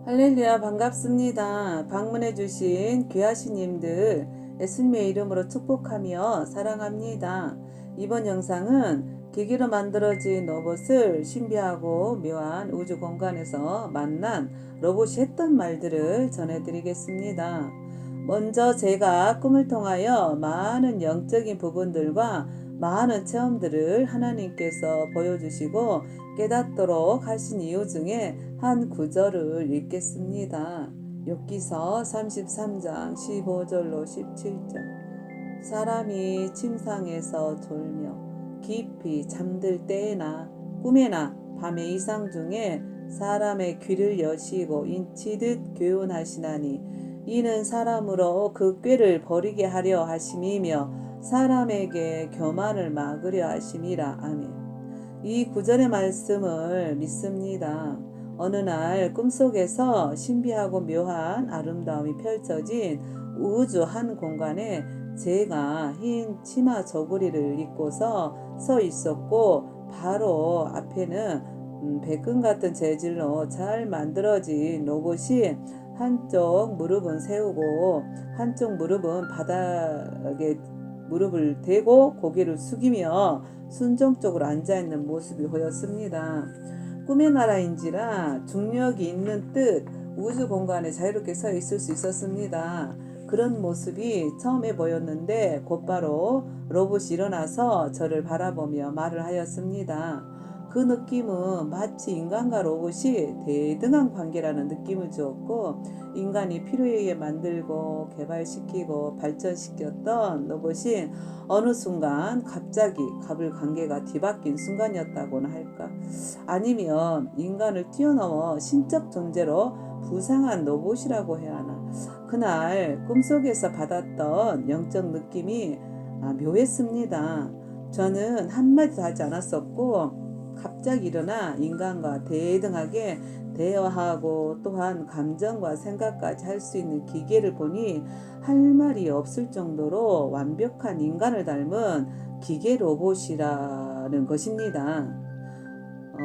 할렐루야 반갑습니다. 방문해주신 귀하신님들 예수님의 이름으로 축복하며 사랑합니다. 이번 영상은 기계로 만들어진 로봇을 신비하고 묘한 우주 공간에서 만난 로봇이 했던 말들을 전해드리겠습니다. 먼저 제가 꿈을 통하여 많은 영적인 부분들과 많은 체험들을 하나님께서 보여주시고 깨닫도록 하신 이유 중에 한 구절을 읽겠습니다. 욥기서 33장 15절로 17절. 사람이 침상에서 졸며 깊이 잠들 때에나 꿈에나 밤의 이상 중에 사람의 귀를 여시고 인치듯 교훈하시나니 이는 사람으로 그 꾀를 버리게 하려 하심이며 사람에게 교만을 막으려 하심이라. 아멘. 이 구절의 말씀을 믿습니다. 어느 날 꿈속에서 신비하고 묘한 아름다움이 펼쳐진 우주 한 공간에 제가 흰 치마 저고리를 입고서 서 있었고 바로 앞에는 백금 같은 재질로 잘 만들어진 로봇이 한쪽 무릎은 세우고 한쪽 무릎은 바닥에 무릎을 대고 고개를 숙이며 순종적으로 앉아있는 모습이 보였습니다. 꿈의 나라인지라 중력이 있는 뜻 우주 공간에 자유롭게 서 있을 수 있었습니다. 그런 모습이 처음에 보였는데 곧바로 로봇이 일어나서 저를 바라보며 말을 하였습니다. 그 느낌은 마치 인간과 로봇이 대등한 관계라는 느낌을 주었고 인간이 필요에 의해 만들고 개발시키고 발전시켰던 로봇이 어느 순간 갑자기 관계가 뒤바뀐 순간이었다고나 할까? 아니면 인간을 뛰어넘어 신적 존재로 부상한 로봇이라고 해야 하나? 그날 꿈속에서 받았던 영적 느낌이 묘했습니다. 저는 한마디도 하지 않았었고 갑자기 일어나 인간과 대등하게 대화하고 또한 감정과 생각까지 할 수 있는 기계를 보니 할 말이 없을 정도로 완벽한 인간을 닮은 기계 로봇이라는 것입니다.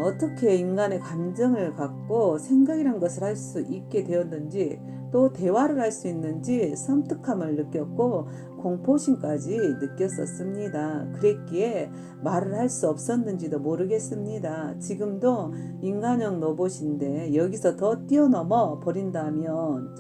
어떻게 인간의 감정을 갖고 생각이란 것을 할 수 있게 되었는지 또 대화를 할 수 있는지 섬뜩함을 느꼈고 공포심까지 느꼈었습니다. 그랬기에 말을 할 수 없었는지도 모르겠습니다. 지금도 인간형 로봇인데 여기서 더 뛰어넘어 버린다면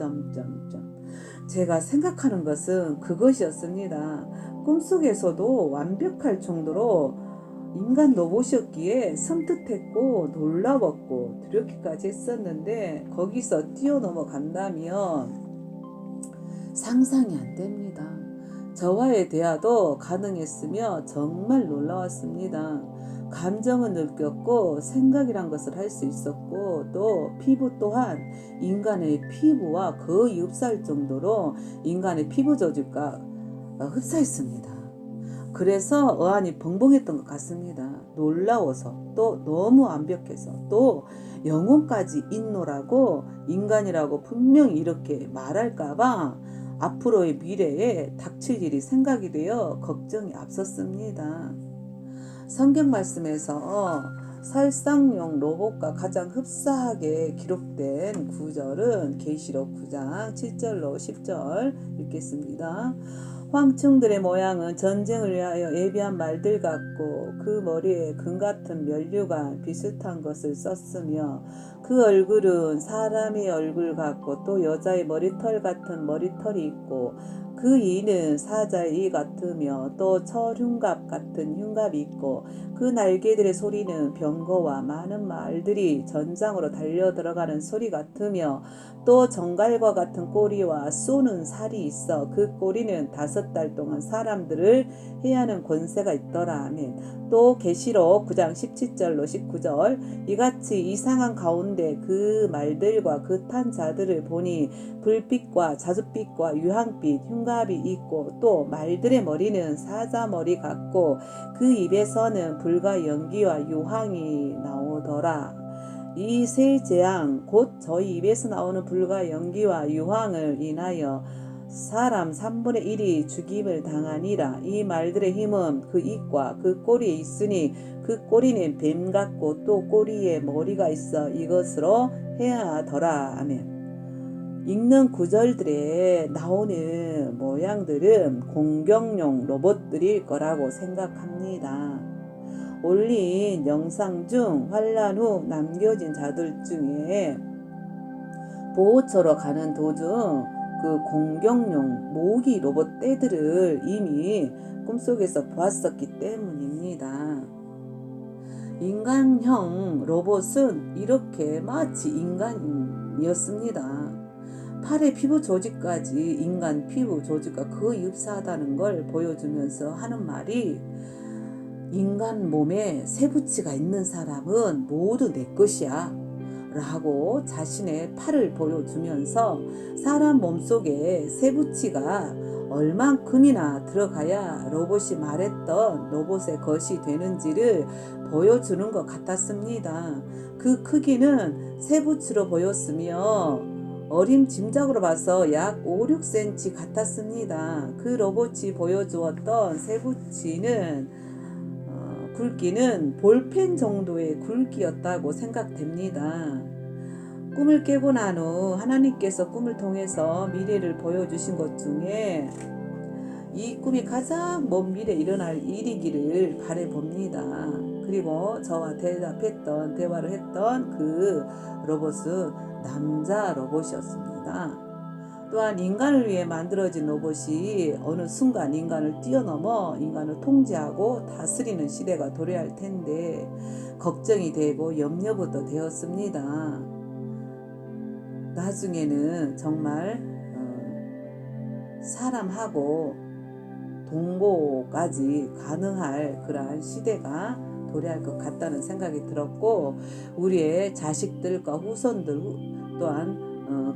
제가 생각하는 것은 그것이었습니다. 꿈속에서도 완벽할 정도로 인간 로봇이었기에 섬뜩했고 놀라웠고 두렵기까지 했었는데 거기서 뛰어넘어 간다면 상상이 안 됩니다. 저와의 대화도 가능했으며 정말 놀라웠습니다. 감정은 느꼈고 생각이란 것을 할 수 있었고 또 피부 또한 인간의 피부와 거의 흡사할 정도로 인간의 피부 조직과 흡사했습니다. 그래서 어안이 벙벙했던 것 같습니다. 놀라워서 또 너무 완벽해서 또 영혼까지 있노라고 인간이라고 분명히 이렇게 말할까봐 앞으로의 미래에 닥칠 일이 생각이 되어 걱정이 앞섰습니다. 성경 말씀에서 살상용 로봇과 가장 흡사하게 기록된 구절은 계시록 9장 7절로 10절 읽겠습니다. 황충들의 모양은 전쟁을 위하여 예비한 말들 같고 그 머리에 금같은 면류관 비슷한 것을 썼으며 그 얼굴은 사람의 얼굴 같고 또 여자의 머리털 같은 머리털이 있고 그 이는 사자의 이 같으며 또 철흉갑 같은 흉갑이 있고 그 날개들의 소리는 병거와 많은 말들이 전장으로 달려 들어가는 소리 같으며 또 정갈과 같은 꼬리와 쏘는 살이 있어 그 꼬리는 5달 동안 사람들을 해하는 권세가 있더라. 아멘. 또 계시록 9장 17절로 19절 이같이 이상한 가운데 그 말들과 그 탄 자들을 보니 불빛과 자줏빛과 유황빛 흉갑이 있고 또 말들의 머리는 사자 머리 같고 그 입에서는 불과 연기와 유황이 나오더라. 이 세 재앙 곧 저희 입에서 나오는 불과 연기와 유황을 인하여 사람 3분의 1이 죽임을 당하니라. 이 말들의 힘은 그 입과 그 꼬리에 있으니 그 꼬리는 뱀 같고 또 꼬리에 머리가 있어 이것으로 해야 하더라. 아멘. 읽는 구절들에 나오는 모양들은 공격용 로봇들일 거라고 생각합니다. 올린 영상 중 환란 후 남겨진 자들 중에 보호처로 가는 도중 그 공격용 모기 로봇 떼들을 이미 꿈속에서 보았었기 때문입니다. 인간형 로봇은 이렇게 마치 인간이었습니다. 팔의 피부 조직까지 인간 피부 조직과 거의 흡사하다는 걸 보여주면서 하는 말이 인간 몸에 쇠붙이가 있는 사람은 모두 내 것이야 라고 자신의 팔을 보여주면서 사람 몸속에 쇠붙이가 얼만큼이나 들어가야 로봇이 말했던 로봇의 것이 되는지를 보여주는 것 같았습니다. 그 크기는 쇠붙이로 보였으며 어림짐작으로 봐서 약 5, 6cm 같았습니다. 그 로봇이 보여주었던 쇠붙이는 굵기는 볼펜 정도의 굵기였다고 생각됩니다. 꿈을 깨고 난 후 하나님께서 꿈을 통해서 미래를 보여주신 것 중에 이 꿈이 가장 먼 미래에 일어날 일이기를 바라봅니다. 그리고 저와 대화를 했던 그 로봇은 남자 로봇이었습니다. 또한 인간을 위해 만들어진 로봇이 어느 순간 인간을 뛰어넘어 인간을 통제하고 다스리는 시대가 도래할 텐데 걱정이 되고 염려부터 되었습니다. 나중에는 정말 사람하고 동거까지 가능할 그러한 시대가 도래할 것 같다는 생각이 들었고 우리의 자식들과 후손들 또한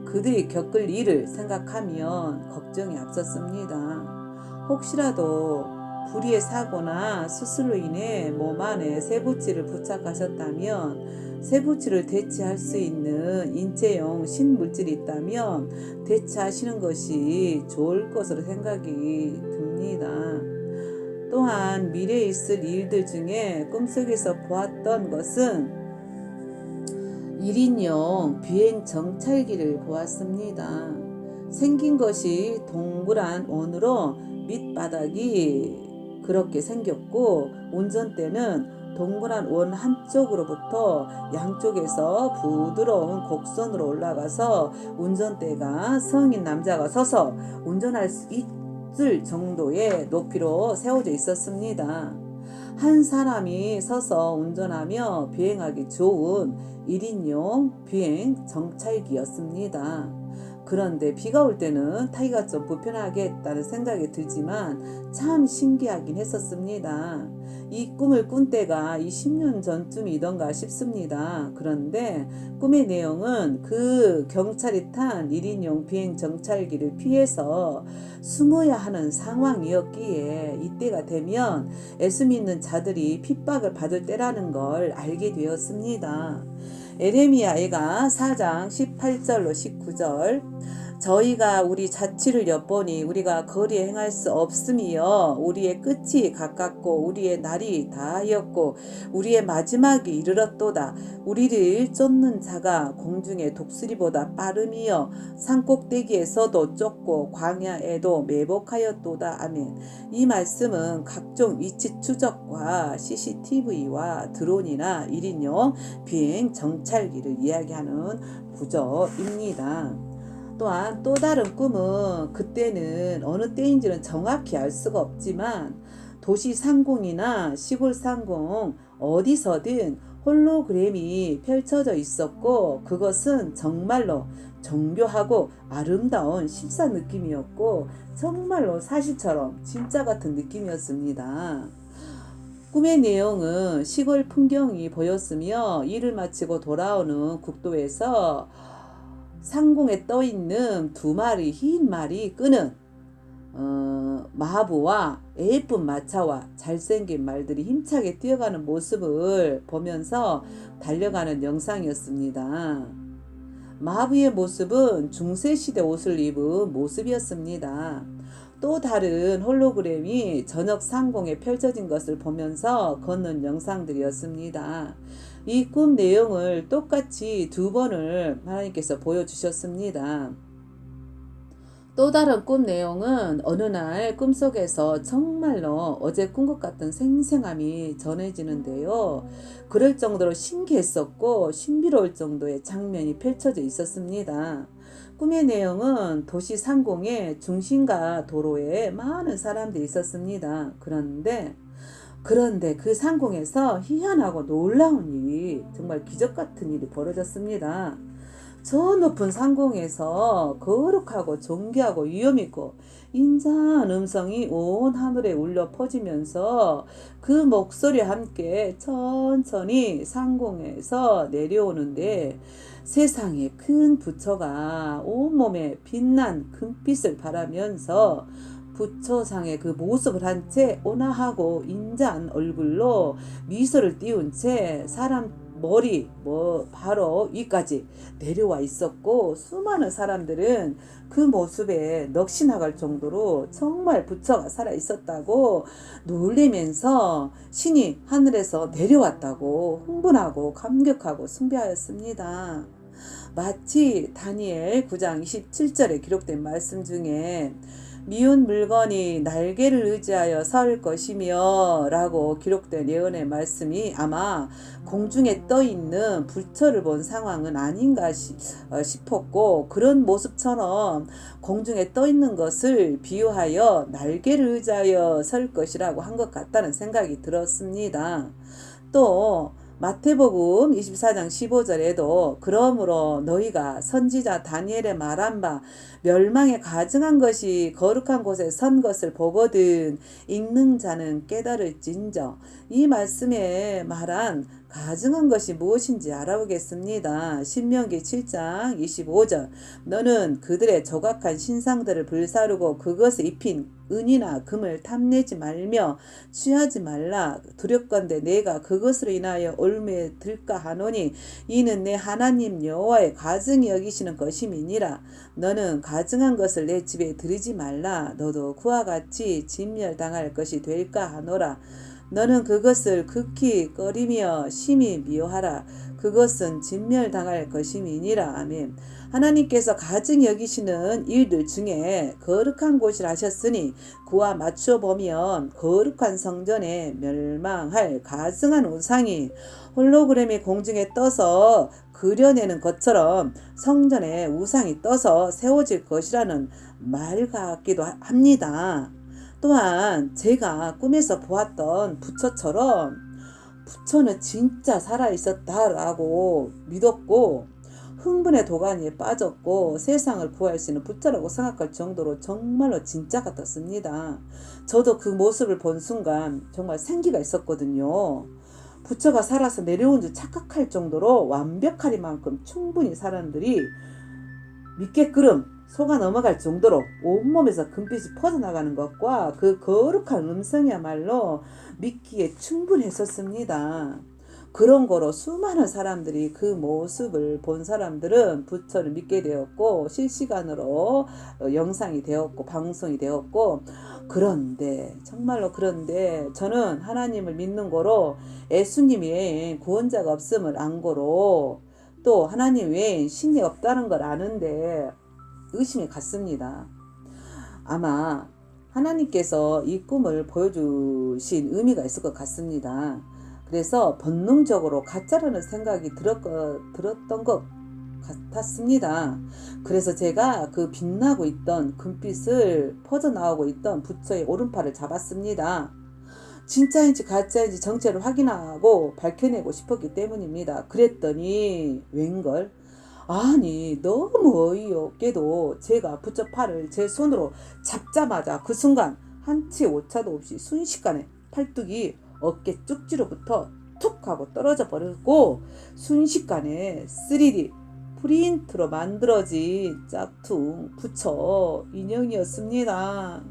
그들이 겪을 일을 생각하면 걱정이 앞섰습니다. 혹시라도 불의의 사고나 수술로 인해 몸 안에 쇠붙이를 부착하셨다면 쇠붙이를 대체할 수 있는 인체용 신물질이 있다면 대체하시는 것이 좋을 것으로 생각이 듭니다. 또한 미래에 있을 일들 중에 꿈속에서 보았던 것은 1인용 비행 정찰기를 보았습니다. 생긴 것이 동그란 원으로 밑바닥이 그렇게 생겼고 운전대는 동그란 원 한쪽으로부터 양쪽에서 부드러운 곡선으로 올라가서 운전대가 성인 남자가 서서 운전할 수 있을 정도의 높이로 세워져 있었습니다. 한 사람이 서서 운전하며 비행하기 좋은 1인용 비행 정찰기였습니다. 그런데 비가 올 때는 타기가 좀 불편하겠다는 생각이 들지만 참 신기하긴 했었습니다. 이 꿈을 꾼 때가 20년 전쯤이던가 싶습니다. 그런데 꿈의 내용은 그 경찰이 탄 1인용 비행 정찰기를 피해서 숨어야 하는 상황이었기에 이때가 되면 예수 믿는 자들이 핍박을 받을 때라는 걸 알게 되었습니다. 에레미야가 4장 18절로 19절 저희가 우리 자취를 엿보니 우리가 거리에 행할 수 없음이여 우리의 끝이 가깝고 우리의 날이 다하였고 우리의 마지막이 이르렀도다. 우리를 쫓는 자가 공중의 독수리보다 빠름이여 산꼭대기에서도 쫓고 광야에도 매복하였도다. 아멘. 이 말씀은 각종 위치 추적과 CCTV와 드론이나 1인용 비행 정찰기를 이야기하는 구조입니다. 또한 또 다른 꿈은 그때는 어느 때인지는 정확히 알 수가 없지만 도시 상공이나 시골 상공 어디서든 홀로그램이 펼쳐져 있었고 그것은 정말로 정교하고 아름다운 실사 느낌이었고 정말로 사실처럼 진짜 같은 느낌이었습니다. 꿈의 내용은 시골 풍경이 보였으며 일을 마치고 돌아오는 국도에서 상공에 떠있는 2마리 흰 말이 끄는 마부와 예쁜 마차와 잘생긴 말들이 힘차게 뛰어가는 모습을 보면서 달려가는 영상이었습니다. 마부의 모습은 중세시대 옷을 입은 모습이었습니다. 또 다른 홀로그램이 저녁 상공에 펼쳐진 것을 보면서 걷는 영상들이었습니다. 이 꿈 내용을 똑같이 2번을 하나님께서 보여주셨습니다. 또 다른 꿈 내용은 어느 날 꿈속에서 정말로 어제 꾼 것 같은 생생함이 전해지는데요. 그럴 정도로 신기했었고 신비로울 정도의 장면이 펼쳐져 있었습니다. 꿈의 내용은 도시 상공의 중심가 도로에 많은 사람들이 있었습니다. 그런데 그 상공에서 희한하고 놀라운 일이, 정말 기적 같은 일이 벌어졌습니다. 저 높은 상공에서 거룩하고 존귀하고 위엄있고 인자한 음성이 온 하늘에 울려 퍼지면서 그 목소리와 함께 천천히 상공에서 내려오는데, 세상에 큰 부처가 온몸에 빛난 금빛을 바라면서 부처상의 그 모습을 한 채 온화하고 인자한 얼굴로 미소를 띄운 채 사람 머리 바로 위까지 내려와 있었고, 수많은 사람들은 그 모습에 넋이 나갈 정도로 정말 부처가 살아 있었다고 놀리면서 신이 하늘에서 내려왔다고 흥분하고 감격하고 숭배하였습니다. 마치 다니엘 9장 27절에 기록된 말씀 중에 미운 물건이 날개를 의지하여 설 것이며 라고 기록된 예언의 말씀이 아마 공중에 떠있는 부처를 본 상황은 아닌가 싶었고, 그런 모습처럼 공중에 떠있는 것을 비유하여 날개를 의지하여 설 것이라고 한 것 같다는 생각이 들었습니다. 또 마태복음 24장 15절에도 그러므로 너희가 선지자 다니엘의 말한 바 멸망에 가증한 것이 거룩한 곳에 선 것을 보거든 읽는 자는 깨달을진저, 이 말씀에 말한 가증한 것이 무엇인지 알아보겠습니다. 신명기 7장 25절, 너는 그들의 조각한 신상들을 불사르고 그것에 입힌 은이나 금을 탐내지 말며 취하지 말라. 두렵건대 내가 그것으로 인하여 올무에 들까 하노니 이는 내 하나님 여호와의 가증히 여기시는 것임이니라. 너는 가증한 것을 내 집에 들이지 말라. 너도 그와 같이 진멸당할 것이 될까 하노라. 너는 그것을 극히 꺼리며 심히 미워하라. 그것은 진멸당할 것임이니라. 아멘. 하나님께서 가증히 여기시는 일들 중에 거룩한 곳이라 하셨으니 그와 맞추어 보면 거룩한 성전에 멸망할 가증한 우상이 홀로그램이 공중에 떠서 그려내는 것처럼 성전에 우상이 떠서 세워질 것이라는 말 같기도 합니다. 또한 제가 꿈에서 보았던 부처처럼 부처는 진짜 살아있었다라고 믿었고 흥분의 도가니에 빠졌고 세상을 구하시는 부처라고 생각할 정도로 정말로 진짜 같았습니다. 저도 그 모습을 본 순간 정말 생기가 있었거든요. 부처가 살아서 내려온 줄 착각할 정도로 완벽하리만큼 충분히 사람들이 믿게끔 속아 넘어갈 정도로 온몸에서 금빛이 퍼져나가는 것과 그 거룩한 음성이야말로 믿기에 충분했었습니다. 그런 거로 수많은 사람들이 그 모습을 본 사람들은 부처를 믿게 되었고 실시간으로 영상이 되었고 방송이 되었고, 그런데 정말로 그런데 저는 하나님을 믿는 거로 예수님 외엔 구원자가 없음을 안 거로 또 하나님 외엔 신이 없다는 걸 아는데 의심이 갔습니다. 아마 하나님께서 이 꿈을 보여주신 의미가 있을 것 같습니다. 그래서 본능적으로 가짜라는 생각이 들었던 것 같았습니다. 그래서 제가 그 빛나고 있던 금빛을 퍼져나오고 있던 부처의 오른팔을 잡았습니다. 진짜인지 가짜인지 정체를 확인하고 밝혀내고 싶었기 때문입니다. 그랬더니 웬걸? 아니 너무 어이없게도 제가 부처 팔을 제 손으로 잡자마자 그 순간 한치 오차도 없이 순식간에 팔뚝이 어깨 쪽지로부터 툭 하고 떨어져 버렸고 순식간에 3D 프린트로 만들어진 짝퉁 부처 인형이었습니다.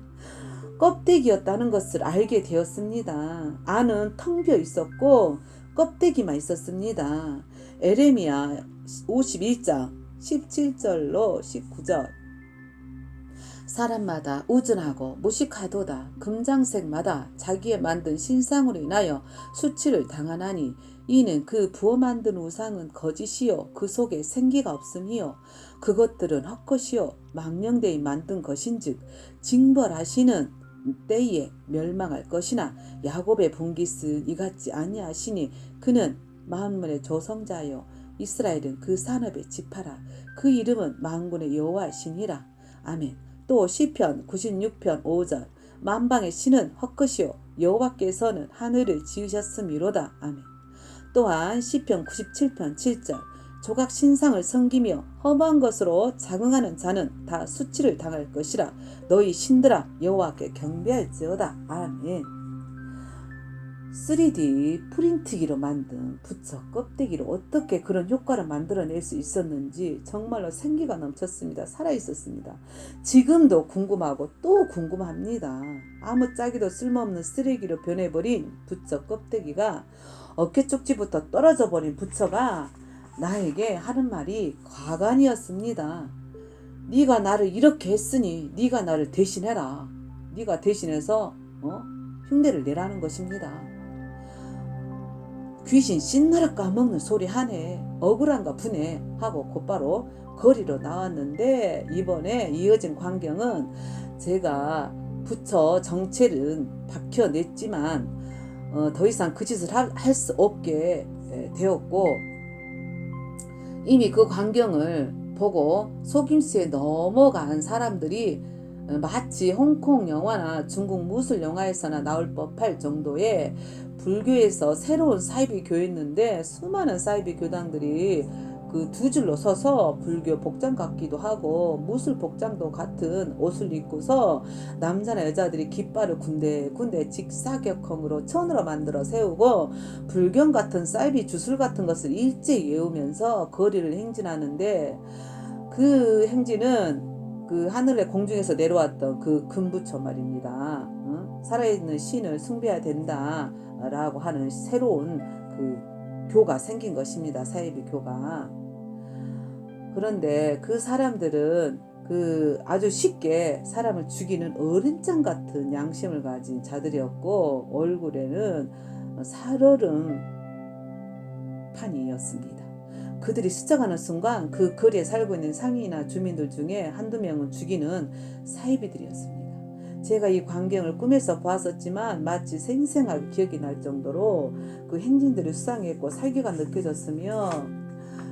껍데기였다는 것을 알게 되었습니다. 안은 텅 비어 있었고 껍데기만 있었습니다. 에레미야 51장 17절로 19절, 사람마다 우준하고 무식하도다. 금장색마다 자기의 만든 신상으로 인하여 수치를 당하나니 이는 그 부어 만든 우상은 거짓이요 그 속에 생기가 없음이요 그것들은 헛것이요 망령되이 만든 것인즉 징벌하시는 때에 멸망할 것이나 야곱의 분깃은 이같지 아니하시니 그는 만물의 조성자요 이스라엘은 그 산업의 지파라 그 이름은 만군의 여호와시니라. 아멘. 또 시편 96편 5절 만방의 신은 헛것이요 여호와께서는 하늘을 지으셨음이로다. 아멘. 또한 시편 97편 7절 조각 신상을 섬기며 험한 것으로 자긍하는 자는 다 수치를 당할 것이라. 너희 신들아 여호와께 경배할지어다. 아멘. 3D 프린트기로 만든 부처 껍데기로 어떻게 그런 효과를 만들어낼 수 있었는지 정말로 생기가 넘쳤습니다. 살아있었습니다. 지금도 궁금하고 또 궁금합니다. 아무짝에도 쓸모없는 쓰레기로 변해버린 부처 껍데기가 어깨 쪽지부터 떨어져 버린 부처가 나에게 하는 말이 과간이었습니다. 네가 나를 이렇게 했으니 네가 나를 대신해라. 네가 대신해서 흉내를 내라는 것입니다. 귀신 신나라 까먹는 소리 하네. 억울한가 분해 하고 곧바로 거리로 나왔는데 이번에 이어진 광경은 제가 부처 정체는 밝혀냈지만 더 이상 그 짓을 할 수 없게 되었고 이미 그 광경을 보고 속임수에 넘어간 사람들이 마치 홍콩 영화나 중국 무술 영화에서나 나올 법할 정도의 불교에서 새로운 사이비 교회였는데 수많은 사이비 교단들이 그 두 줄로 서서 불교 복장 같기도 하고 무술 복장도 같은 옷을 입고서 남자나 여자들이 깃발을 군데 직사각형으로 천으로 만들어 세우고 불경 같은 사이비 주술 같은 것을 일제히 외우면서 거리를 행진하는데 그 행진은 그 하늘의 공중에서 내려왔던 그 금부처 말입니다. 살아있는 신을 숭배해야 된다라고 하는 새로운 그 교가 생긴 것입니다. 사이비 교가. 그런데 그 사람들은 그 아주 쉽게 사람을 죽이는 어린짱 같은 양심을 가진 자들이었고 얼굴에는 살얼음 판이었습니다. 그들이 스쳐가는 순간 그 거리에 살고 있는 상인이나 주민들 중에 한두 명은 죽이는 사이비들이었습니다. 제가 이 광경을 꿈에서 보았었지만 마치 생생하게 기억이 날 정도로 그 행진들이 수상했고 살기가 느껴졌으며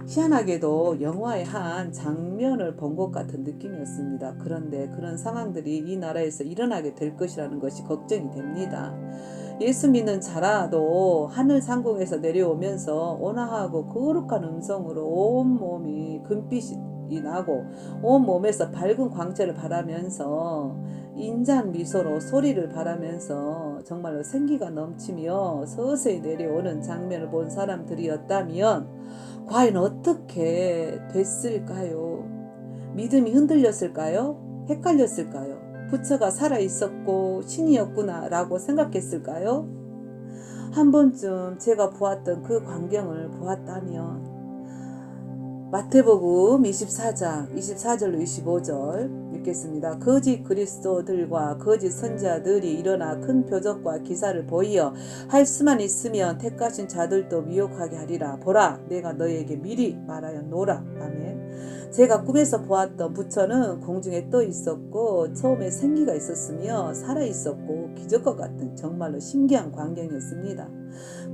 희한하게도 영화의 한 장면을 본 것 같은 느낌이었습니다. 그런데 그런 상황들이 이 나라에서 일어나게 될 것이라는 것이 걱정이 됩니다. 예수 믿는 자라도 하늘 상공에서 내려오면서 온화하고 거룩한 음성으로 온몸이 금빛이 나고 온몸에서 밝은 광채를 바라면서 인자한 미소로 소리를 바라면서 정말로 생기가 넘치며 서서히 내려오는 장면을 본 사람들이었다면 과연 어떻게 됐을까요? 믿음이 흔들렸을까요? 헷갈렸을까요? 부처가 살아있었고 신이었구나 라고 생각했을까요? 한 번쯤 제가 보았던 그 광경을 보았다면 마태복음 24장 24절로 25절 읽겠습니다. 거짓 그리스도들과 거짓 선지자들이 일어나 큰 표적과 기사를 보이어 할 수만 있으면 택하신 자들도 미혹하게 하리라. 보라 내가 너희에게 미리 말하여 노라. 아멘. 제가 꿈에서 보았던 부처는 공중에 떠 있었고 처음에 생기가 있었으며 살아 있었고 기적과 같은 정말로 신기한 광경이었습니다.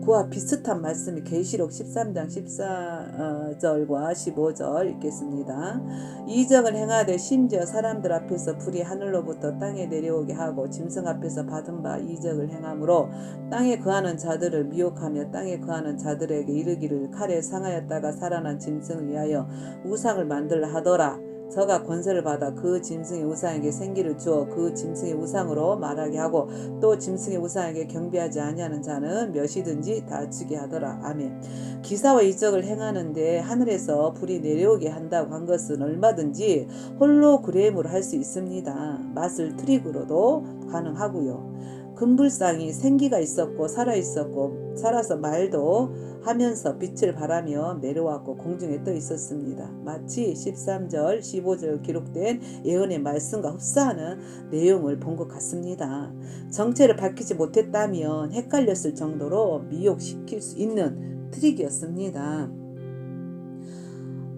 그와 비슷한 말씀이 계시록 13장 14절과 15절 읽겠습니다. 이적을 행하되 심지어 사람들 앞에서 불이 하늘로부터 땅에 내려오게 하고 짐승 앞에서 받은 바 이적을 행함으로 땅에 거하는 자들을 미혹하며 땅에 거하는 자들에게 이르기를 칼에 상하였다가 살아난 짐승을 위하여 우상을 만들라 하더라. 저가 권세를 받아 그 짐승의 우상에게 생기를 주어 그 짐승의 우상으로 말하게 하고 또 짐승의 우상에게 경배하지 아니하는 자는 몇이든지 다 죽게 하더라. 아멘. 기사와 이적을 행하는데 하늘에서 불이 내려오게 한다고 한 것은 얼마든지 홀로그램으로 할 수 있습니다. 마술 트릭으로도 가능하고요. 금불상이 생기가 있었고 살아있었고 살아서 말도 하면서 빛을 발하며 내려왔고 공중에 떠 있었습니다. 마치 13절 15절 기록된 예언의 말씀과 흡사하는 내용을 본 것 같습니다. 정체를 밝히지 못했다면 헷갈렸을 정도로 미혹시킬 수 있는 트릭이었습니다.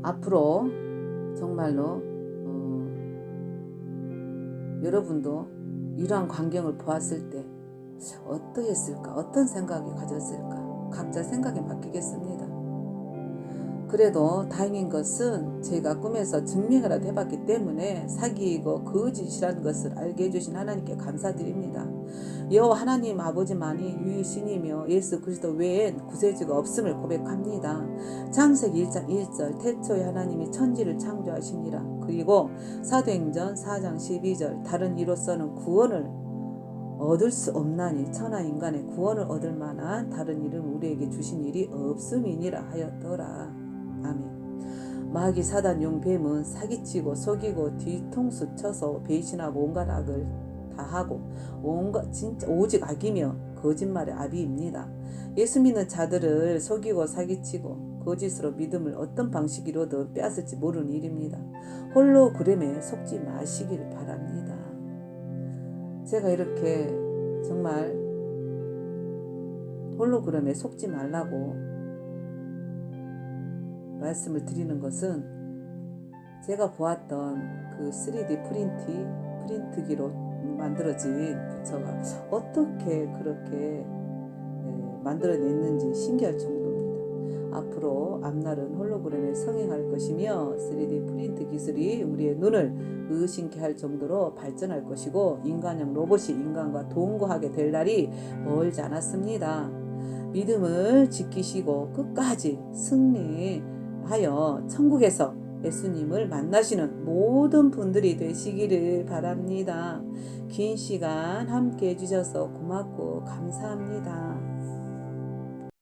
앞으로 정말로 여러분도 이러한 광경을 보았을 때 어떠했을까? 어떤 생각이 가졌을까? 각자 생각에 맡기겠습니다. 그래도 다행인 것은 제가 꿈에서 증명이라도 해봤기 때문에 사기이고 거짓이라는 것을 알게 해주신 하나님께 감사드립니다. 여호와 하나님 아버지만이 유일신이며 예수 그리스도 외엔 구세주가 없음을 고백합니다. 창세기 1장 1절 태초에 하나님이 천지를 창조하시니라. 그리고 사도행전 4장 12절 다른 이로서는 구원을 얻을 수 없나니 천하 인간의 구원을 얻을 만한 다른 이름 우리에게 주신 일이 없음이니라 하였더라. 아멘. 마귀 사단 용 뱀은 사기치고 속이고 뒤통수 쳐서 배신하고 온갖 악을 다 하고 온갖 진짜 오직 악이며 거짓말의 아비입니다. 예수 믿는 자들을 속이고 사기치고 거짓으로 믿음을 어떤 방식으로든 빼앗을지 모르는 일입니다. 홀로그램에 속지 마시길 바랍니다. 제가 이렇게 정말 홀로그램에 속지 말라고 말씀을 드리는 것은 제가 보았던 그 3D 프린트기로 만들어진 부처가 어떻게 그렇게 만들어냈는지 신기할 정도입니다. 앞으로 앞날은 홀로그램에 성행할 것이며 3D 프린트 기술이 우리의 눈을 의심케 할 정도로 발전할 것이고 인간형 로봇이 인간과 동거하게 될 날이 멀지 않았습니다. 믿음을 지키시고 끝까지 승리하여 천국에서 예수님을 만나시는 모든 분들이 되시기를 바랍니다. 긴 시간 함께 해주셔서 고맙고 감사합니다.